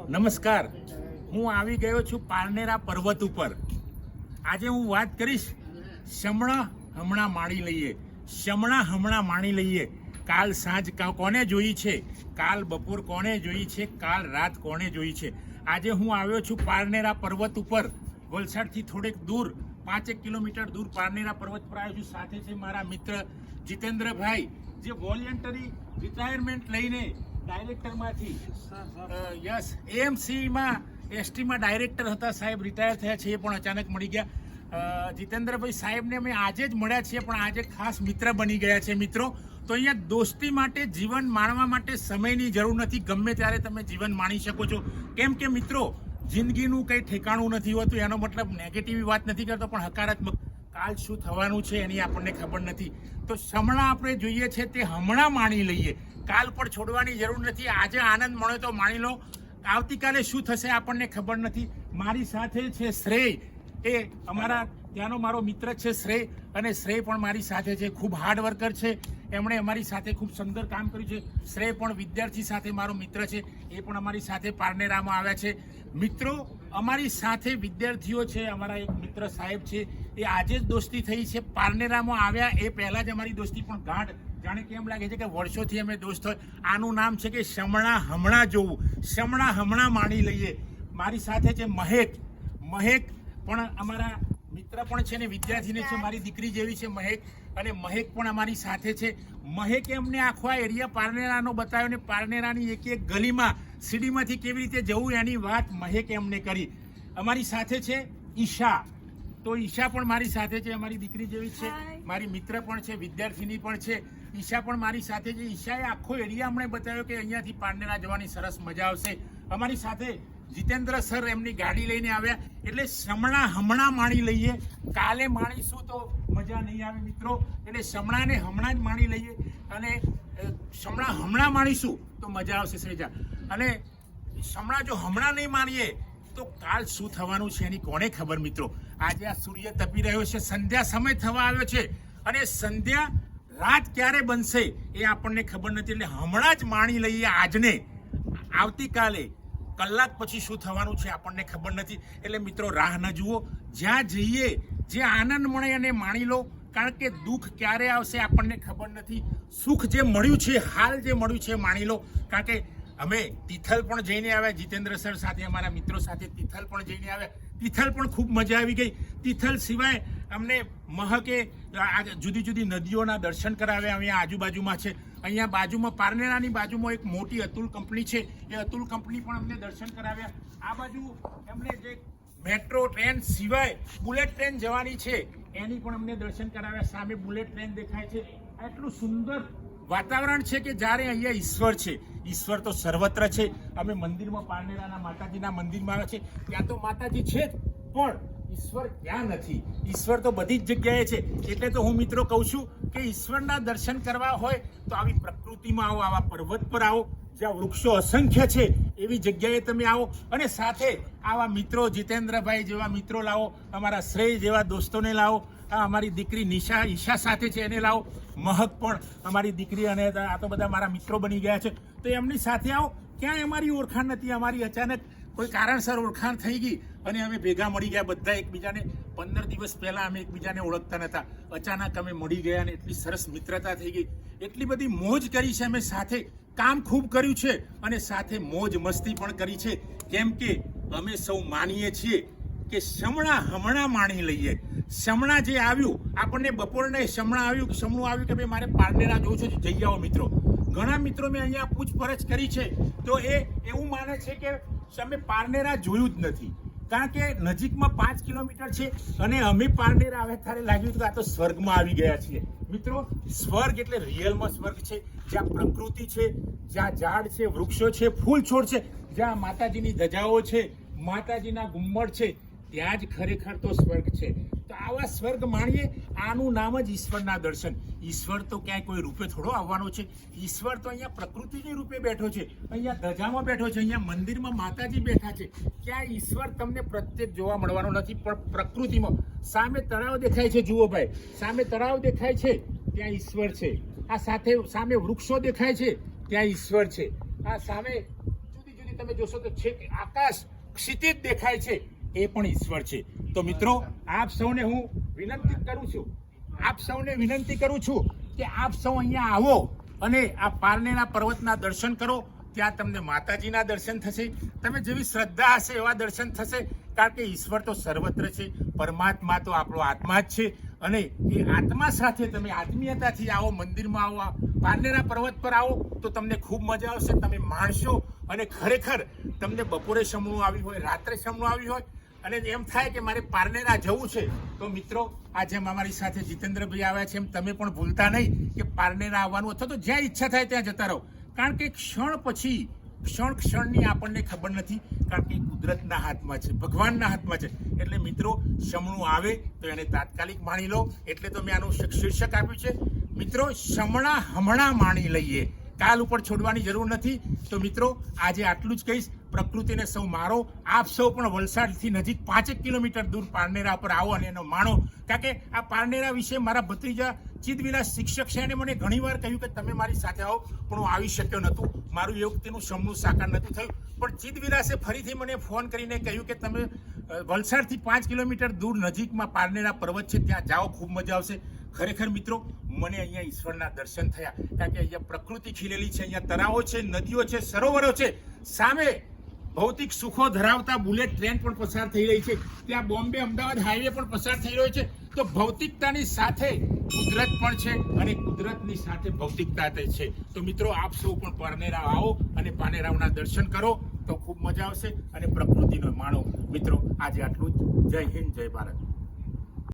નમસ્કાર, હું આવી ગયો છું પારનેરા પર્વત ઉપર. આજે હું વાત કરીશ શમણા હમણાં માણી લઈએ. શમણા હમણાં માણી લઈએ. કાલ સાંજ કોને જોઈ છે, કાલ બપોર કોને જોઈ છે, કાલ રાત કોને જોઈ છે. આજે હું આવ્યો છું પારનેરા પર્વત ઉપર, વલસાડથી થોડેક દૂર 5 કિલોમીટર દૂર પારનેરા પર્વત પર આવ્યો છું. સાથે છે મારા મિત્ર જીતેન્દ્રભાઈ, જે વોલેન્ટરી રિટાયરમેન્ટ લઈને ડાયરેક્ટરમાંથી એએમસીમાં એસટીમાં ડાયરેક્ટર હતા સાહેબ, રિટાયર થયા છે, એ પણ અચાનક મળી ગયા. જીતેન્દ્રભાઈ સાહેબને અમે આજે જ મળ્યા છીએ, પણ આજે ખાસ મિત્ર બની ગયા છે. મિત્રો, તો અહીંયા દોસ્તી માટે, જીવન માણવા માટે સમયની જરૂર નથી. ગમે ત્યારે તમે જીવન માણી શકો છો. કેમ કે મિત્રો, જિંદગીનું કંઈ ઠેકાણું નથી હોતું. એનો મતલબ નેગેટિવ વાત નથી કરતો, પણ હકારાત્મક. કાલ શું થવાનું છે એની આપણને ખબર નથી. તો શમણા આપણે જોઈએ છે તે હમણાં માણી લઈએ. કાલ પણ છોડવાની જરૂર નથી. આજે આનંદ મળે તો માણી લો. આવતીકાલે શું થશે આપણને ખબર નથી. મારી સાથે છે શ્રેય, એ અમારા ત્યાંનો મારો મિત્ર છે શ્રેય, અને શ્રેય પણ મારી સાથે છે. ખૂબ હાર્ડ વર્કર છે. એમણે અમારી સાથે ખૂબ સુંદર કામ કર્યું છે. શ્રેય પણ વિદ્યાર્થી સાથે મારો મિત્ર છે, એ પણ અમારી સાથે પારનેરામાં આવ્યા છે. મિત્રો, અમારી સાથે વિદ્યાર્થીઓ છે. અમારા એક મિત્ર સાહેબ છે, એ આજે જ દોસ્તી થઈ છે. પારનેરામાં આવ્યા એ પહેલાં જ અમારી દોસ્તી પણ ગાઢ, જાણે કેમ લાગે છે કે વર્ષોથી અમે દોસ્ત હોય. આનું નામ છે કે શમણા હમણાં જોવું, શમણા હમણાં માણી લઈએ. મારી સાથે છે મહેક પણ અમારા મિત્ર પણ છે ને વિદ્યાર્થીને છે, મારી દીકરી જેવી છે મહેક, અને મહેક પણ અમારી સાથે છે. મહેકે અમને આખો આ એરિયા પારનેરાનો બતાવ્યો, ને પારનેરાની એક એક ગલીમાં સીડીમાંથી કેવી રીતે જવું એની વાત મહેકે અમને કરી. અમારી સાથે છે ઈશા, તો ઈશા પણ મારી સાથે છે, અમારી દીકરી જેવી છે, મારી મિત્ર પણ છે, વિદ્યાર્થીની પણ છે. ઈશા પણ મારી સાથે છે. ઈશાએ આખો એરિયા અમને બતાવ્યો કે અહીંયાથી પારનેરા જવાની સરસ મજા આવશે. અમારી સાથે જીતેન્દ્ર સર એમની ગાડી લઈને આવ્યા. એટલે શમણા હમણાં માણી લઈએ. કાલે માણીશું તો મજા નહીં આવે મિત્રો. એટલે શમણાને હમણાં જ માણી લઈએ, અને શમણા હમણાં માણીશું તો મજા આવશે શ્રેજા. અને શમણા જો હમણાં નહીં માણીએ તો કાલ શું થવાનું છે એની કોને ખબર. મિત્રો, આજે આ સૂર્ય તપી રહ્યો છે, સંધ્યા સમય થવા આવ્યો છે, અને સંધ્યા રાત ક્યારે બનશે એ આપણને ખબર નથી. એટલે હમણાં જ માણી લઈએ આજને. આવતીકાલે કલાક પછી શું થવાનું છે આપણને ખબર નથી. એટલે મિત્રો, રાહ ન જુઓ. જ્યાં જઈએ, જે આનંદ મળે એને માણી લો. કારણ કે દુઃખ ક્યારે આવશે આપણને ખબર નથી. સુખ જે મળ્યું છે, હાલ જે મળ્યું છે માણી લો. કારણ કે અમે તિથલ પણ જઈને આવ્યા, જીતેન્દ્ર સર સાથે, અમારા મિત્રો સાથે તિથલ પણ જઈને આવ્યા. તિથલ પણ ખૂબ મજા આવી ગઈ. તિથલ સિવાય અમને મહકે જુદી જુદી નદીઓના દર્શન કરાવ્યા. અહીંયા આજુબાજુમાં છે, અહીંયા બાજુમાં પારનેરાની બાજુમાં એક મોટી અતુલ કંપની છે, એ અતુલ કંપની પણ અમને દર્શન કરાવ્યા. આ બાજુ એમને જે મેટ્રો ટ્રેન સિવાય બુલેટ ટ્રેન જવાની છે એની પણ અમને દર્શન કરાવ્યા. સામે બુલેટ ટ્રેન દેખાય છે. એટલું સુંદર વાતાવરણ છે કે જ્યારે અહીંયા ઈશ્વર છે. ઈશ્વર તો સર્વત્ર છે. અમે મંદિરમાં, પારનેરાના માતાજીના મંદિરમાં આવ્યા છે, ત્યાં તો માતાજી છે જ, પણ ઈશ્વર ક્યાં નથી? ઈશ્વર તો બધી જ જગ્યાએ છે. એટલે તો હું મિત્રો કહું છું કે ઈશ્વરના દર્શન કરવા હોય તો આવી પ્રકૃતિમાં આવો, આવા પર્વત પર આવો, જ્યાં વૃક્ષો અસંખ્ય છે એવી જગ્યાએ તમે આવો, અને સાથે આવા મિત્રો, જીતેન્દ્રભાઈ જેવા મિત્રો લાવો, અમારા શ્રેય જેવા દોસ્તોને લાવો, અમારી દીકરી નિશા, ઈશા સાથે છે એને લાવો, મહક પણ અમારી દીકરી, અને આ તો બધા મારા મિત્રો બની ગયા છે. તો એમની સાથે આવો. ક્યાંય અમારી ઓળખાણ નથી, અમારી અચાનક કોઈ કારણસર ઓળખાણ થઈ ગઈ અને અમે ભેગા મળી ગયા બધા એકબીજાને. 15 દિવસ પહેલા અમે એકબીજાને ઓળખતા નહોતા, અચાનક અમે મળી ગયા, અને એટલી સરસ મિત્રતા થઈ ગઈ. એટલી બધી મોજ કરી છે અમે સાથે, કામ ખૂબ કર્યું છે, અને સાથે મોજ મસ્તી પણ કરી છે. કેમ કે અમે સૌ માનીએ છીએ કે શમણા હમણાં માણી લઈએ. શમણા જે આવ્યું આપણને, બપોરને શમણું આવ્યું કે ભાઈ મારે પારનેરા જોવું છે, જઈ આવો મિત્રો. ઘણા મિત્રો મેં અહીંયા પૂછપરછ કરી છે, તો એ એવું માને છે કે અમે પારનેરા જોયું જ નથી. કારણ કે નજીકમાં 5 કિલોમીટર છે, અને અમે પારનેરા આવ્યા ત્યારે લાગ્યું કે આ તો સ્વર્ગમાં આવી ગયા છીએ. મિત્રો, સ્વર્ગ એટલે રિયલમાં સ્વર્ગ છે, જ્યાં પ્રકૃતિ છે, જ્યાં ઝાડ છે, વૃક્ષો છે, ફૂલ છોડ છે, જ્યાં માતાજીની ધજાઓ છે, માતાજીના ગુમ્મટ છે, ત્યાં જ ખરેખર તો સ્વર્ગ છે. તો આવા સ્વર્ગ માણીએ. આનું નામ જ ઈશ્વરના દર્શન. ઈશ્વર તો ક્યાંય કોઈ રૂપે થોડો આવવાનો છે. ઈશ્વર તો અહીંયા પ્રકૃતિની રૂપે બેઠો છે, અહીંયા ધજામાં બેઠો છે, અહીંયા મંદિરમાં માતાજી બેઠા છે. ક્યાંય ઈશ્વર તમને પ્રત્યેક જોવા મળવાનો નથી, પણ પ્રકૃતિમાં. સામે તળાવ દેખાય છે, જુઓ ભાઈ, સામે તળાવ દેખાય છે, ત્યાં ઈશ્વર છે. આ સામે વૃક્ષો દેખાય છે, ત્યાં ઈશ્વર છે. આ સામે જુદી જુદી તમે જોશો તો છેક આકાશ ક્ષિતિજ દેખાય છે, એ પણ ઈશ્વર છે. તો મિત્રો, આપ સૌને હું વિનંતી કરું છું કે આપ સૌ અહીંયા આવો અને આ પારનેરા પર્વતના દર્શન કરો. ત્યાં તમને માતાજીના દર્શન થશે, તમે જેવી શ્રદ્ધા હશે એવા દર્શન થશે. કારણ કે ઈશ્વર તો સર્વત્ર છે, પરમાત્મા તો આપણો આત્મા જ છે. અને એ આત્મા સાથે તમે આત્મીયતાથી આવો, મંદિરમાં આવો, પારનેરા પર્વત પર આવો તો તમને ખૂબ મજા આવશે. તમે માણશો અને ખરેખર તમને બપોરે સમણું આવી હોય, રાત્રે સમણું આવી હોય અને એમ થાય કે મારે પારનેરા જવું છે, તો મિત્રો આ જેમ અમારી સાથે જીતેન્દ્રભાઈ આવ્યા છે એમ તમે પણ ભૂલતા નહીં કે પારનેરા આવવાનું, અથવા તો જ્યાં ઈચ્છા થાય ત્યાં જતા રહો. કારણ કે ક્ષણ પછી ક્ષણની આપણને ખબર નથી, કારણ કે કુદરતના હાથમાં છે, ભગવાનના હાથમાં છે. એટલે મિત્રો, સમણું આવે તો એને તાત્કાલિક માણી લો. એટલે તો મેં આનું શીર્ષક આપ્યું છે, મિત્રો, સમણા હમણાં માણી લઈએ, કાલ ઉપર છોડવાની જરૂર નથી. તો મિત્રો, આજે આટલું જ કહીશ. પ્રકૃતિને સૌ મારો. આપ સૌ પણ વલસાડથી નજીક 5 કિલોમીટર દૂર પારનેરા પર આવો અને એનો માણો. કારણ કે આ પારનેરા વિશે મારા ભત્રીજા ચિદવિલાસ શિક્ષક છે, અને મને ઘણીવાર કહ્યું કે તમે મારી સાથે આવો, પણ હું આવી શક્યો નહોતું. મારું એ વખતેનું સમનું સાકાર નહોતું થયું. પણ ચિદવિલાસે ફરીથી મને ફોન કરીને કહ્યું કે તમે વલસાડથી 5 કિલોમીટર દૂર નજીકમાં પારનેરા પર્વત છે, ત્યાં જાઓ, ખૂબ મજા આવશે. ખરેખર મિત્રો, મને અહીંયા ઈશ્વરના દર્શન થયા. કારણ કે અહીંયા પ્રકૃતિ ખીલેલી છે, અહીંયા તળાવો છે, નદીઓ છે, સરોવરો છે, સામે ભૌતિક સુખો ધરાવતા બુલેટ ટ્રેન પણ પસાર થઈ રહી છે, ત્યાં બોમ્બે અમદાવાદ હાઈવે પણ પસાર થઈ રહ્યો છે. તો ભૌતિકતાની સાથે કુદરત પણ છે અને કુદરતની સાથે ભૌતિકતા છે. તો મિત્રો, આપ સૌ પણ પારનેરા આવો અને પારનેરાઓના દર્શન કરો તો ખૂબ મજા આવશે અને પ્રકૃતિનો માણો. મિત્રો, આજે આટલું જ. જય હિન્દ, જય ભારત.